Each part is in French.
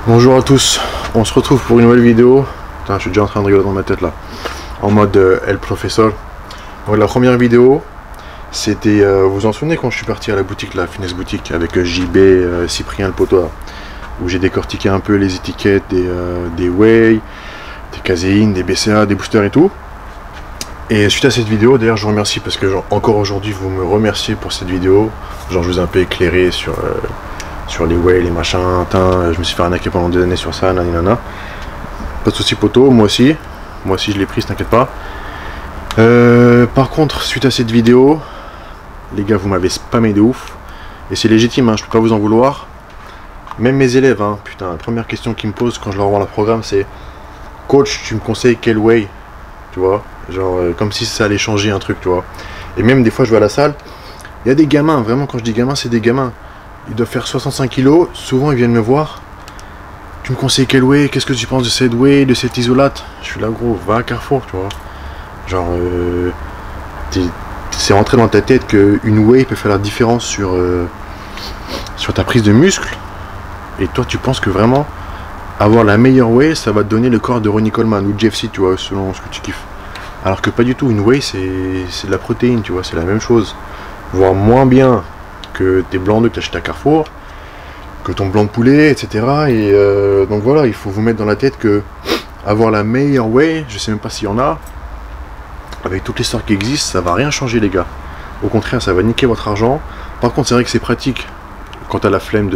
Bonjour à tous, on se retrouve pour une nouvelle vidéo. Putain, je suis déjà en train de rigoler dans ma tête là. En mode El Professor. Donc la première vidéo, c'était, vous vous en souvenez quand je suis parti à la boutique, la Finesse Boutique, avec JB, Cyprien le poteau là, où j'ai décortiqué un peu les étiquettes des whey, des caséines, des BCA, des boosters et tout. Et suite à cette vidéo, d'ailleurs je vous remercie parce que genre, encore aujourd'hui vous me remerciez pour cette vidéo. Genre je vous ai un peu éclairé sur les whey, les machins, je me suis fait arnaquer pendant des années sur ça, naninana. Pas de soucis poto, moi aussi je l'ai pris, t'inquiète pas. Par contre, suite à cette vidéo, les gars vous m'avez spammé de ouf. Et c'est légitime, hein, je peux pas vous en vouloir. Même mes élèves, hein, putain, la première question qu'ils me posent quand je leur envoie le programme c'est: coach, tu me conseilles quel whey? Tu vois, genre comme si ça allait changer un truc, tu vois. Et même des fois je vais à la salle, il y a des gamins, vraiment quand je dis gamins, c'est des gamins. Ils doivent faire 65 kilos, souvent ils viennent me voir. Tu me conseilles quel whey? Qu'est-ce que tu penses de cette whey, de cette isolate? Je suis là gros, va à Carrefour, tu vois. Genre, c'est rentré dans ta tête qu'une whey peut faire la différence sur ta prise de muscle. Et toi tu penses que vraiment avoir la meilleure whey, ça va te donner le corps de Ronnie Coleman ou Jeff C, tu vois, selon ce que tu kiffes. Alors que pas du tout, une whey c'est de la protéine, tu vois, c'est la même chose. Voire moins bien que tes blancs d'œufs que tu achètes à Carrefour, que ton blanc de poulet, etc. Et donc voilà, il faut vous mettre dans la tête que avoir la meilleure whey, je sais même pas s'il y en a, avec toutes les sortes qui existent, ça va rien changer les gars. Au contraire, ça va niquer votre argent. Par contre, c'est vrai que c'est pratique. Quand tu as la flemme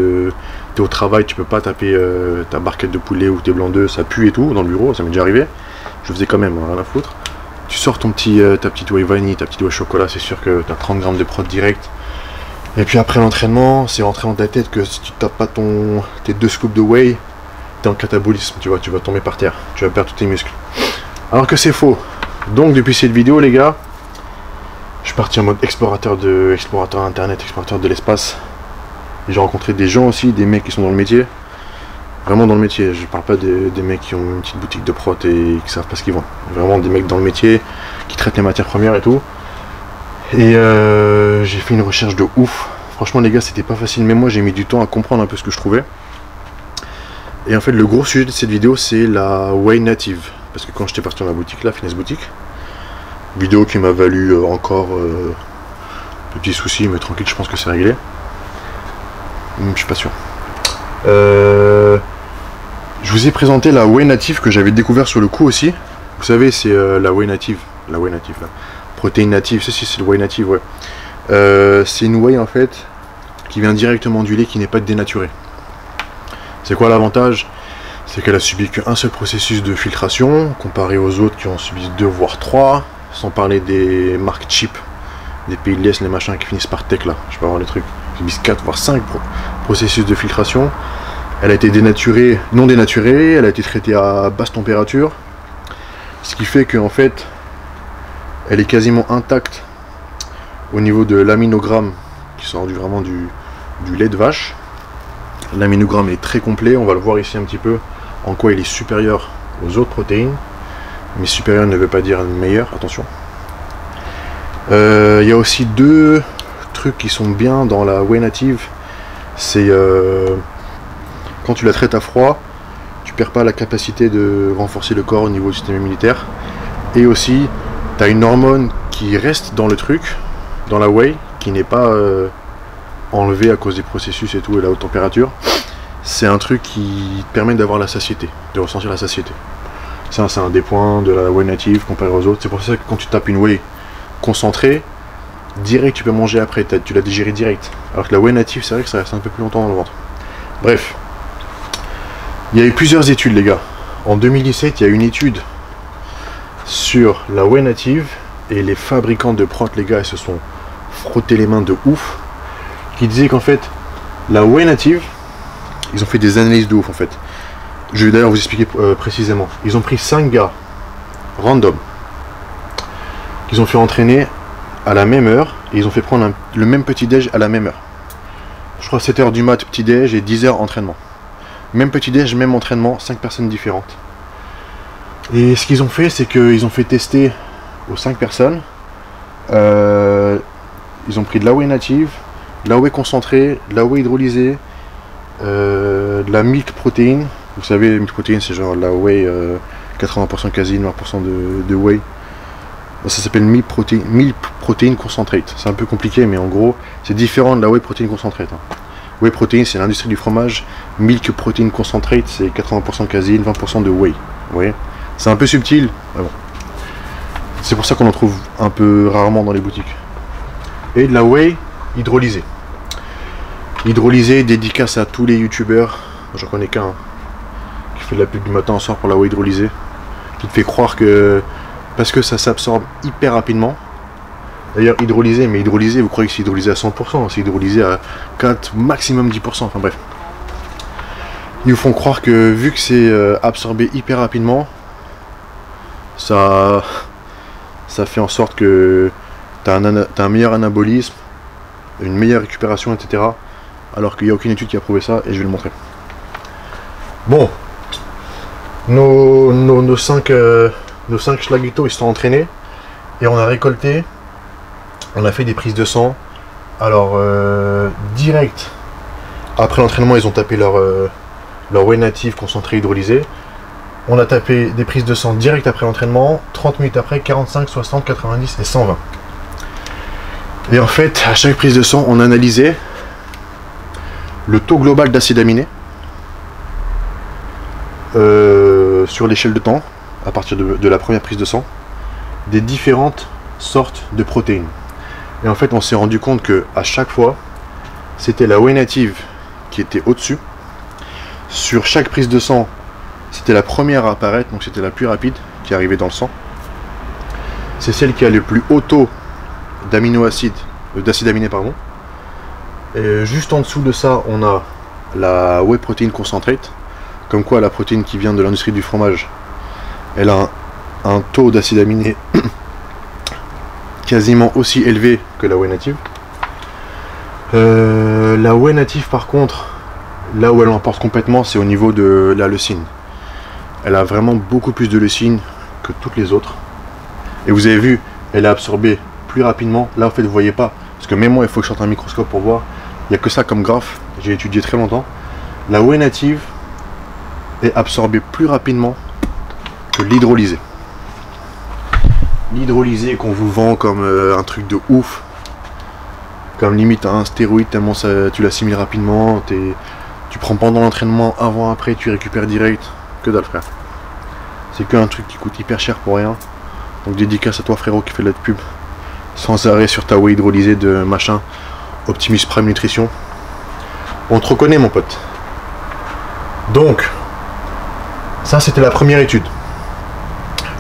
t'es au travail, tu peux pas taper ta barquette de poulet ou tes blancs d'œufs, ça pue et tout, dans le bureau, ça m'est déjà arrivé. Je faisais quand même, rien à foutre. Tu sors ta petite whey vanille, ta petite whey chocolat, c'est sûr que tu as 30 grammes de prot direct. Et puis après l'entraînement, c'est rentré dans ta tête que si tu tapes pas tes 2 scoops de whey, t'es en catabolisme, tu vois, tu vas tomber par terre, tu vas perdre tous tes muscles. Alors que c'est faux. Donc depuis cette vidéo les gars, je suis parti en mode explorateur internet, explorateur de l'espace. J'ai rencontré des gens aussi, des mecs qui sont dans le métier. Vraiment dans le métier, je parle pas des mecs qui ont une petite boutique de prot et qui savent pas ce qu'ils vendent. Vraiment des mecs dans le métier, qui traitent les matières premières et tout. Et j'ai fait une recherche de ouf. Franchement les gars, c'était pas facile, mais moi j'ai mis du temps à comprendre un peu ce que je trouvais. Et en fait le gros sujet de cette vidéo c'est la whey native. Parce que quand j'étais parti dans la boutique là, Finesse Boutique, vidéo qui m'a valu encore petits soucis, mais tranquille, je pense que c'est réglé. Je suis pas sûr. Je vous ai présenté la whey native que j'avais découvert sur le coup aussi. Vous savez, c'est la whey native. La whey native là. Protéine native, c'est le whey native, ouais. C'est une whey en fait qui vient directement du lait qui n'est pas dénaturé. C'est quoi l'avantage? C'est qu'elle a subi qu'un seul processus de filtration comparé aux autres qui en subissent 2 voire 3, sans parler des marques cheap, des pays de l'Est, les machins qui finissent par tech là, je peux avoir les trucs, qui subissent 4 voire 5 processus de filtration. Elle a été dénaturée, non dénaturée, elle a été traitée à basse température, ce qui fait qu'en fait elle est quasiment intacte au niveau de l'aminogramme qui sort vraiment du lait de vache. L'aminogramme est très complet, on va le voir ici un petit peu en quoi il est supérieur aux autres protéines, mais supérieur ne veut pas dire meilleur, attention. Il y a aussi 2 trucs qui sont bien dans la whey native, c'est quand tu la traites à froid, tu perds pas la capacité de renforcer le corps au niveau du système immunitaire, et aussi tu as une hormone qui reste dans le truc, dans la whey, qui n'est pas enlevée à cause des processus et tout et la haute température. C'est un truc qui te permet d'avoir la satiété, de ressentir la satiété. Ça c'est un des points de la whey native comparé aux autres. C'est pour ça que quand tu tapes une whey concentrée, direct tu peux manger après, tu l'as digéré direct. Alors que la whey native, c'est vrai que ça reste un peu plus longtemps dans le ventre. Bref, il y a eu plusieurs études les gars. En 2017, il y a eu une étude sur la whey native et les fabricants de prot les gars, ils se sont frottés les mains de ouf, qui disaient qu'en fait la whey native, ils ont fait des analyses de ouf en fait. Je vais d'ailleurs vous expliquer précisément. Ils ont pris 5 gars random qu'ils ont fait entraîner à la même heure et ils ont fait prendre le même petit déj à la même heure. Je crois 7h du mat petit déj et 10h entraînement. Même petit déj, même entraînement, 5 personnes différentes. Et ce qu'ils ont fait, c'est qu'ils ont fait tester aux 5 personnes. Ils ont pris de la whey native, de la whey concentrée, de la whey hydrolysée, de la milk protéine Vous savez, milk protein, c'est genre la whey, 80% caséine, 20% de whey. Ça s'appelle milk protein concentrate. C'est un peu compliqué, mais en gros, c'est différent de la whey protein concentrate. Whey protein, c'est l'industrie du fromage. Milk protein concentrate, c'est 80% caséine, 20% de whey. Vous voyez, c'est un peu subtil, mais bon. C'est pour ça qu'on en trouve un peu rarement dans les boutiques. Et de la whey hydrolysée. Hydrolysée, dédicace à tous les youtubeurs. J'en connais qu'un qui fait de la pub du matin au soir pour la whey hydrolysée. Qui te fait croire que parce que ça s'absorbe hyper rapidement. D'ailleurs hydrolysé, mais hydrolysé, vous croyez que c'est hydrolysé à 100%, c'est hydrolysé à 4, maximum 10%, enfin bref. Ils vous font croire que vu que c'est absorbé hyper rapidement, ça fait en sorte que tu as un meilleur anabolisme, une meilleure récupération, etc. Alors qu'il n'y a aucune étude qui a prouvé ça, et je vais le montrer. Bon, nos 5 schlaguitos ils sont entraînés, et on a récolté, on a fait des prises de sang. Alors, direct, après l'entraînement, ils ont tapé leur whey native concentré hydrolysé. On a tapé des prises de sang direct après l'entraînement, 30 minutes après, 45, 60, 90 et 120. Et en fait, à chaque prise de sang, on analysait le taux global d'acides aminés sur l'échelle de temps, à partir de la première prise de sang, des différentes sortes de protéines. Et en fait, on s'est rendu compte que à chaque fois, c'était la whey native qui était au-dessus. Sur chaque prise de sang, c'était la première à apparaître, donc c'était la plus rapide qui arrivait dans le sang. C'est celle qui a le plus haut taux d'aminoacides, d'acides aminés, pardon. Et juste en dessous de ça, on a la whey protein concentrate, comme quoi la protéine qui vient de l'industrie du fromage, elle a un taux d'acides aminés quasiment aussi élevé que la whey native. La whey native, par contre, là où elle l'emporte complètement, c'est au niveau de la leucine. Elle a vraiment beaucoup plus de leucine que toutes les autres. Et vous avez vu, elle est absorbée plus rapidement. Là, en fait, vous voyez pas, parce que même moi, il faut que je sorte un microscope pour voir. Il n'y a que ça comme graphe. J'ai étudié très longtemps. La whey native est absorbée plus rapidement que l'hydrolysée. L'hydrolysé qu'on vous vend comme un truc de ouf, comme limite un stéroïde tellement tu l'assimiles rapidement, tu prends pendant l'entraînement, avant, après, tu récupères direct. Que dalle, frère. C'est qu'un truc qui coûte hyper cher pour rien. Donc dédicace à toi, frérot, qui fait de la pub sans arrêt sur ta whey hydrolysée de machin Optimus Prime Nutrition. On te reconnaît, mon pote. Donc ça, c'était la première étude.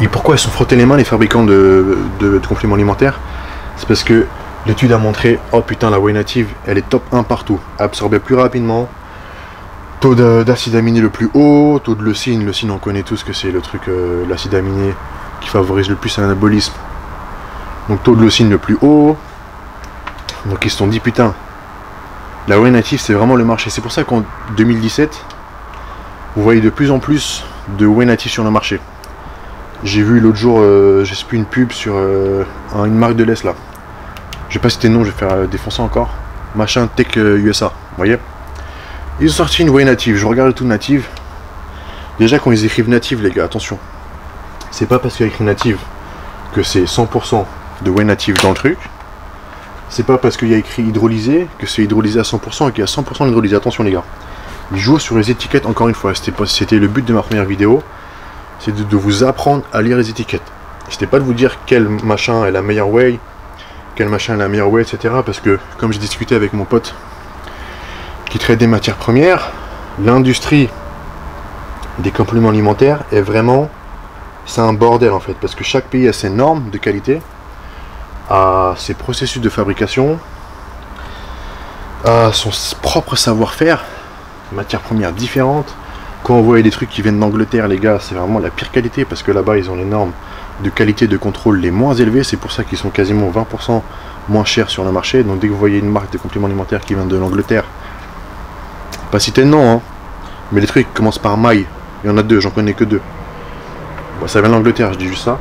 Et pourquoi ils se sont frottés les mains, les fabricants de compléments alimentaires? C'est parce que l'étude a montré, oh putain, la whey native, elle est top 1 partout. Absorbée plus rapidement, taux d'acide aminé le plus haut, taux de leucine. Leucine, on connaît tous que c'est le truc, l'acide aminé qui favorise le plus l'anabolisme. Donc taux de leucine le plus haut. Donc ils se sont dit, putain, la whey native, c'est vraiment le marché. C'est pour ça qu'en 2017, vous voyez de plus en plus de whey native sur le marché. J'ai vu l'autre jour, je sais plus, une pub sur une marque de lait là. Je vais pas citer le nom, je vais faire défoncer encore. Machin Tech USA, vous voyez. Ils ont sorti une whey native, je regarde tout native. Déjà quand ils écrivent native, les gars, attention. C'est pas parce qu'il y a écrit native que c'est 100% de whey native dans le truc. C'est pas parce qu'il y a écrit hydrolysé que c'est hydrolysé à 100% et qu'il y a 100% d'hydrolysé. Attention les gars. Ils jouent sur les étiquettes encore une fois. C'était le but de ma première vidéo. C'est de vous apprendre à lire les étiquettes. C'était pas de vous dire quel machin est la meilleure whey, quel machin est la meilleure whey, etc. Parce que, comme j'ai discuté avec mon pote qui traite des matières premières, l'industrie des compléments alimentaires est vraiment... C'est un bordel en fait. Parce que chaque pays a ses normes de qualité, a ses processus de fabrication, a son propre savoir-faire, matières premières différentes. Quand on voit des trucs qui viennent d'Angleterre, les gars, c'est vraiment la pire qualité parce que là-bas, ils ont les normes de qualité de contrôle les moins élevées. C'est pour ça qu'ils sont quasiment 20% moins chers sur le marché. Donc dès que vous voyez une marque de compléments alimentaires qui vient de l'Angleterre, pas citer le nom, hein, mais les trucs commencent par maille. Il y en a deux, j'en connais que deux. Bon, ça vient de l'Angleterre, je dis juste ça.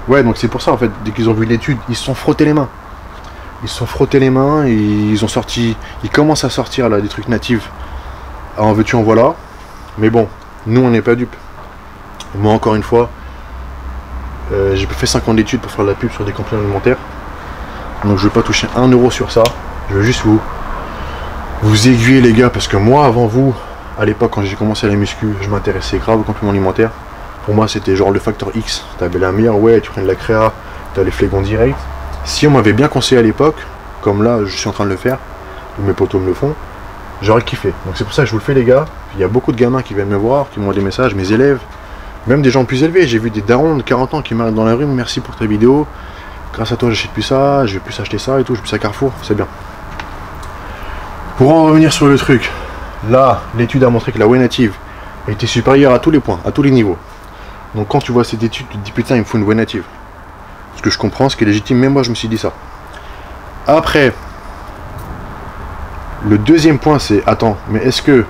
Ouais, donc c'est pour ça en fait, dès qu'ils ont vu l'étude, ils se sont frottés les mains. Ils se sont frottés les mains et ils ont sorti, ils commencent à sortir là des trucs natifs en veux-tu en voilà. Mais bon, nous on n'est pas dupes. Moi encore une fois, j'ai fait 5 ans d'études pour faire de la pub sur des compléments alimentaires. Donc je ne vais pas toucher 1 euro sur ça. Je veux juste vous aiguiller les gars, parce que moi avant vous, à l'époque quand j'ai commencé à la muscu, je m'intéressais grave aux compléments alimentaires. Pour moi c'était genre le facteur X. T'avais la meilleure, ouais, tu prenais de la créa, t'as les flégons directs. Si on m'avait bien conseillé à l'époque, comme là je suis en train de le faire, ou mes potos me le font, j'aurais kiffé. Donc c'est pour ça que je vous le fais les gars. Il y a beaucoup de gamins qui viennent me voir, qui m'envoient des messages, mes élèves, même des gens plus élevés. J'ai vu des darons de 40 ans qui m'arrêtent dans la rue, merci pour ta vidéo, grâce à toi j'achète plus ça, je vais plus acheter ça et tout, je vais plus à Carrefour, c'est bien. Pour en revenir sur le truc, là l'étude a montré que la whey native était supérieure à tous les points, à tous les niveaux. Donc quand tu vois cette étude, tu te dis putain il me faut une whey native. Ce que je comprends, ce qui est légitime, même moi je me suis dit ça. Après, le deuxième point c'est, attends, mais est-ce que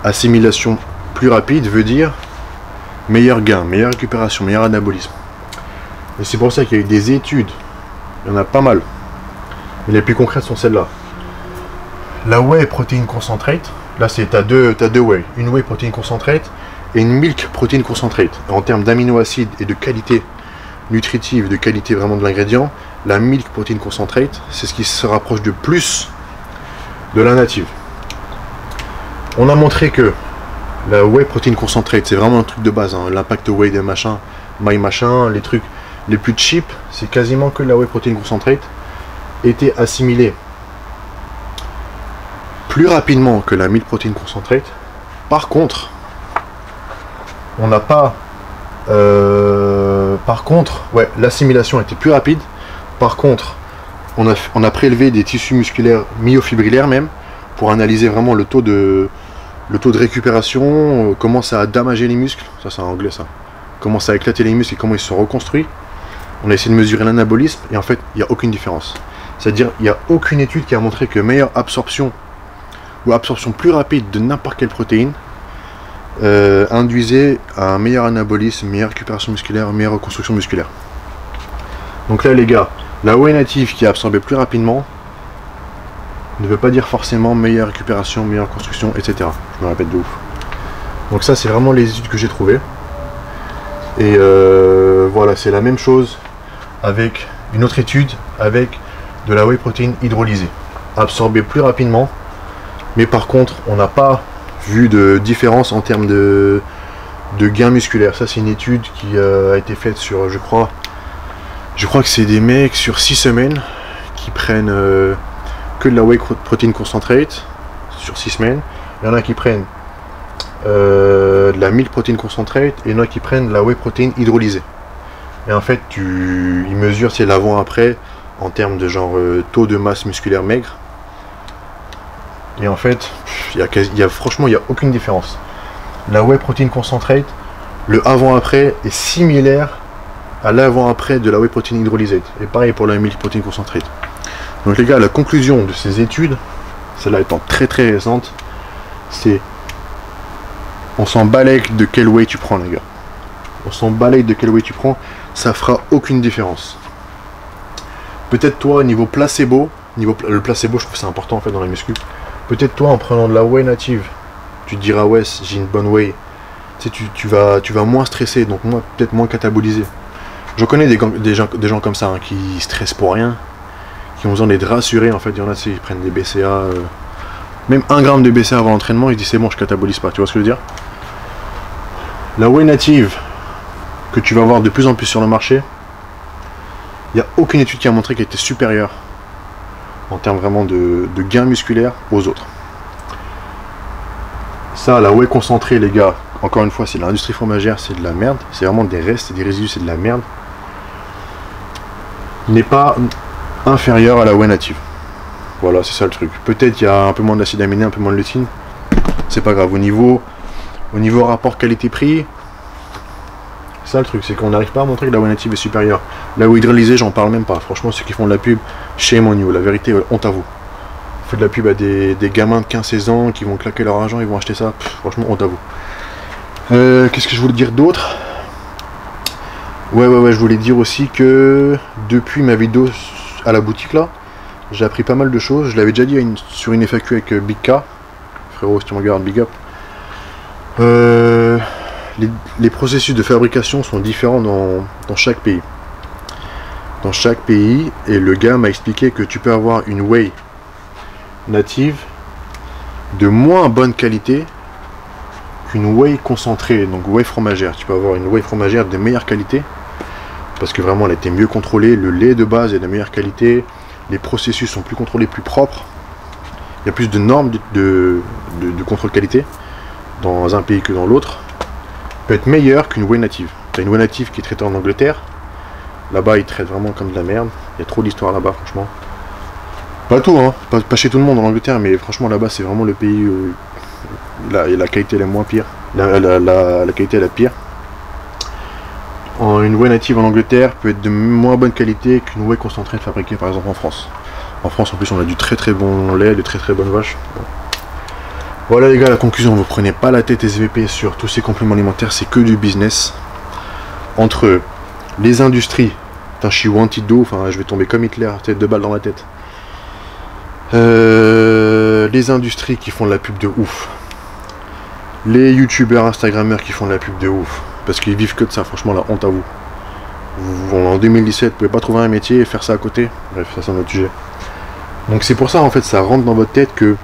assimilation plus rapide veut dire meilleur gain, meilleure récupération, meilleur anabolisme? Et c'est pour ça qu'il y a eu des études, il y en a pas mal, mais les plus concrètes sont celles-là. La whey protéine concentrate, là c'est t'as deux whey, une whey protéine concentrate et une milk protéine concentrate. En termes d'aminoacides et de qualité nutritive, de qualité vraiment de l'ingrédient, la milk protéine concentrate, c'est ce qui se rapproche de plus de la native. On a montré que la whey protéine concentrate, c'est vraiment un truc de base, hein. L'impact whey des machins, my machin, les trucs les plus cheap, c'est quasiment que la whey protéine concentrate était assimilée plus rapidement que la milk protéine concentrate. Par contre, on n'a pas ouais, l'assimilation était plus rapide. Par contre, on a prélevé des tissus musculaires myofibrillaires même pour analyser vraiment le taux de récupération, comment ça a damagé les muscles, ça c'est en anglais ça, comment ça a éclaté les muscles et comment ils se sont reconstruits. On a essayé de mesurer l'anabolisme et en fait il n'y a aucune différence. C'est-à-dire il n'y a aucune étude qui a montré que meilleure absorption ou absorption plus rapide de n'importe quelle protéine induisait un meilleur anabolisme, meilleure récupération musculaire, meilleure reconstruction musculaire. Donc là les gars, la whey native qui est absorbée plus rapidement ne veut pas dire forcément meilleure récupération, meilleure construction, etc. Je me répète de ouf. Donc ça c'est vraiment les études que j'ai trouvées. Et voilà, c'est la même chose avec une autre étude avec de la whey protéine hydrolysée. Absorbée plus rapidement, mais par contre on n'a pas vu de différence en termes de gain musculaire. Ça c'est une étude qui a été faite sur, je crois que c'est des mecs sur 6 semaines qui prennent que de la whey protéine concentrate sur 6 semaines. Il y en a qui prennent de la milk protéine concentrate et il y en a qui prennent de la whey protéine hydrolysée. Et en fait ils mesurent c'est l'avant-après en termes de genre taux de masse musculaire maigre. Et en fait, franchement, il n'y a aucune différence. La whey protéine concentrate, le avant-après est similaire à l'avant-après de la whey protéine hydrolysée. Et pareil pour la milk protéine concentrate. Donc les gars, la conclusion de ces études, celle-là étant très très récente, c'est on s'en balaye de quel whey tu prends les gars. On s'en balaye de quel whey tu prends, ça fera aucune différence. Peut-être toi, niveau placebo, le placebo je trouve que c'est important en fait dans la muscu. Peut-être toi en prenant de la whey native, tu te diras ouais j'ai une bonne whey, tu sais, tu vas moins stresser, donc peut-être moins cataboliser. Je connais des gens comme ça hein, qui stressent pour rien, qui ont besoin d'être rassurés. En fait il y en a qui prennent des BCA, même 1 gramme de BCA avant l'entraînement, ils disent c'est bon je catabolise pas, tu vois ce que je veux dire. La whey native que tu vas voir de plus en plus sur le marché, il n'y a aucune étude qui a montré qu'elle était supérieure en termes vraiment de gain musculaire aux autres. Ça, la whey concentrée, les gars, encore une fois, c'est l'industrie fromagère, c'est de la merde. C'est vraiment des restes, c'est des résidus, c'est de la merde. N'est pas inférieur à la whey native. Voilà, c'est ça le truc. Peut-être il y a un peu moins d'acide aminé, un peu moins de lutine. C'est pas grave. Au niveau rapport qualité-prix, c'est ça le truc, c'est qu'on n'arrive pas à montrer que la whey native est supérieure. La whey hydrolysée, j'en parle même pas. Franchement, ceux qui font de la pub, shame on you. La vérité, honte à vous. Faites de la pub à des gamins de 15-16 ans qui vont claquer leur argent, ils vont acheter ça. Franchement, honte à vous. Qu'est-ce que je voulais dire d'autre? Ouais, je voulais dire aussi que depuis ma vidéo à la boutique là, j'ai appris pas mal de choses. Je l'avais déjà dit sur une FAQ avec Big K, frérot, si tu me regardes, big up. Les processus de fabrication sont différents dans chaque pays. Dans chaque pays, et le gars m'a expliqué que tu peux avoir une whey native de moins bonne qualité qu'une whey concentrée, donc whey fromagère. Tu peux avoir une whey fromagère de meilleure qualité, parce que vraiment elle a été mieux contrôlée, le lait de base est de meilleure qualité, les processus sont plus contrôlés, plus propres, il y a plus de normes de contrôle qualité dans un pays que dans l'autre, peut être meilleur qu'une whey native. Tu as une whey native qui est traitée en Angleterre, là-bas ils traitent vraiment comme de la merde, il y a trop d'histoires là-bas franchement. Pas tout, hein, pas chez tout le monde en Angleterre, mais franchement là-bas c'est vraiment le pays où la qualité elle est moins pire, la qualité est la pire. Une whey native en Angleterre peut être de moins bonne qualité qu'une whey concentrée fabriquée par exemple en France. En France en plus on a du très très bon lait, de très très bonnes vaches. Voilà les gars, la conclusion, vous prenez pas la tête SVP sur tous ces compléments alimentaires, c'est que du business. Entre les industries, putain je suis wanted d'eau, enfin je vais tomber comme Hitler, tête de balle dans la tête. Les industries qui font de la pub de ouf. Les youtubeurs, instagrammeurs qui font de la pub de ouf. Parce qu'ils vivent que de ça, franchement la honte à vous. En 2017, vous pouvez pas trouver un métier et faire ça à côté. Bref, ça c'est un autre sujet. Donc c'est pour ça en fait, ça rentre dans votre tête que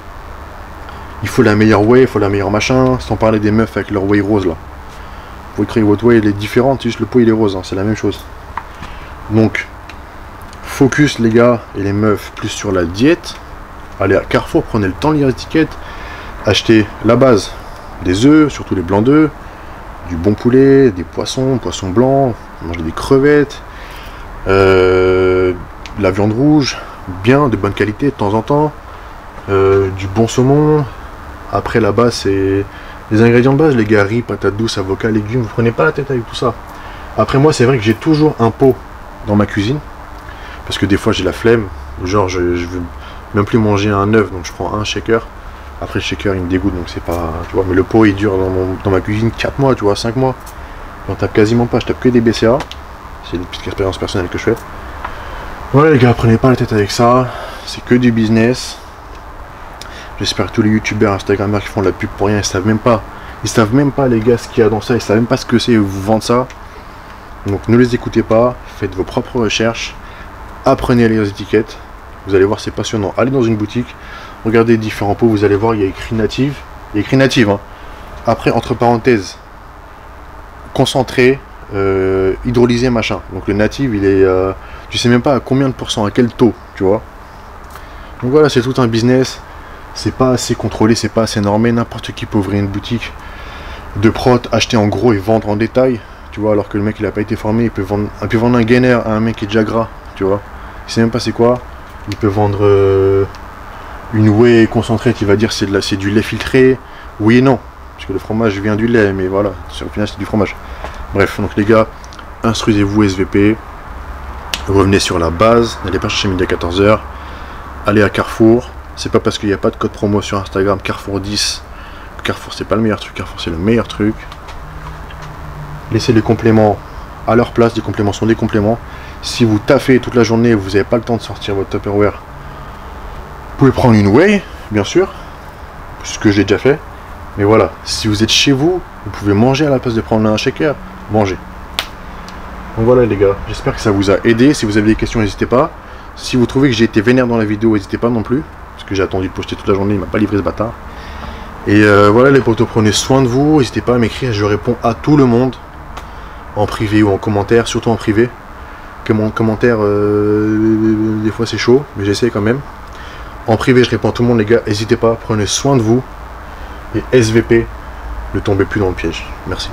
il faut la meilleure whey, il faut la meilleure machin, sans parler des meufs avec leur whey rose là. Vous pouvez créer votre whey, elle est différente, juste le pot il est rose, hein, c'est la même chose. Donc, focus les gars et les meufs plus sur la diète. Allez à Carrefour, prenez le temps de lire l'étiquette, achetez la base, des œufs, surtout les blancs d'œufs, du bon poulet, des poissons blancs, mangez des crevettes, la viande rouge, bien, de bonne qualité de temps en temps, du bon saumon. Après la base c'est les ingrédients de base les gars, riz, patates douces, avocats, légumes, vous prenez pas la tête avec tout ça. Après moi c'est vrai que j'ai toujours un pot dans ma cuisine, parce que des fois j'ai la flemme, genre je veux même plus manger un œuf, donc je prends un shaker. Après le shaker il me dégoûte, donc c'est pas, tu vois, mais le pot il dure dans ma cuisine 4 mois, tu vois, 5 mois. J'en tape quasiment pas, je tape que des BCA. C'est une petite expérience personnelle que je fais. Voilà les gars, prenez pas la tête avec ça, c'est que du business. J'espère que tous les youtubeurs, instagrammeurs qui font de la pub pour rien, ils savent même pas les gars ce qu'il y a dans ça, ils savent même pas ce que c'est, vous vendent ça. Donc ne les écoutez pas, faites vos propres recherches, apprenez à lire les étiquettes, vous allez voir c'est passionnant. Allez dans une boutique, regardez différents pots, vous allez voir il y a écrit native, hein. Après entre parenthèses, concentré, hydrolysé machin. Donc le native il est, tu sais même pas à combien de pourcents, à quel taux, tu vois. Donc voilà, c'est tout un business. C'est pas assez contrôlé, c'est pas assez normé. N'importe qui peut ouvrir une boutique de prot, acheter en gros et vendre en détail, tu vois, alors que le mec il a pas été formé, il peut vendre un gainer à un mec qui est déjà gras, tu vois. Il sait même pas c'est quoi. Il peut vendre une whey concentrée qui va dire c'est du lait filtré. Oui et non, parce que le fromage vient du lait, mais voilà, au final c'est du fromage. Bref, donc les gars, instruisez-vous SVP, revenez sur la base, n'allez pas chercher midi à 14 h, allez à Carrefour. C'est pas parce qu'il n'y a pas de code promo sur Instagram Carrefour 10. Carrefour c'est pas le meilleur truc, Carrefour c'est le meilleur truc. Laissez les compléments à leur place, les compléments sont des compléments. Si vous taffez toute la journée et vous n'avez pas le temps de sortir votre Tupperware, vous pouvez prendre une whey, bien sûr, ce que j'ai déjà fait. Mais voilà, si vous êtes chez vous, vous pouvez manger à la place de prendre un shaker, mangez. Donc voilà les gars, j'espère que ça vous a aidé. Si vous avez des questions, n'hésitez pas. Si vous trouvez que j'ai été vénère dans la vidéo, n'hésitez pas non plus. Parce que j'ai attendu de poster toute la journée, il m'a pas livré ce bâtard. Et voilà les potos, prenez soin de vous, n'hésitez pas à m'écrire, je réponds à tout le monde. En privé ou en commentaire, surtout en privé. Que mon commentaire, des fois c'est chaud, mais j'essaie quand même. En privé je réponds à tout le monde les gars, n'hésitez pas, prenez soin de vous. Et SVP, ne tombez plus dans le piège. Merci.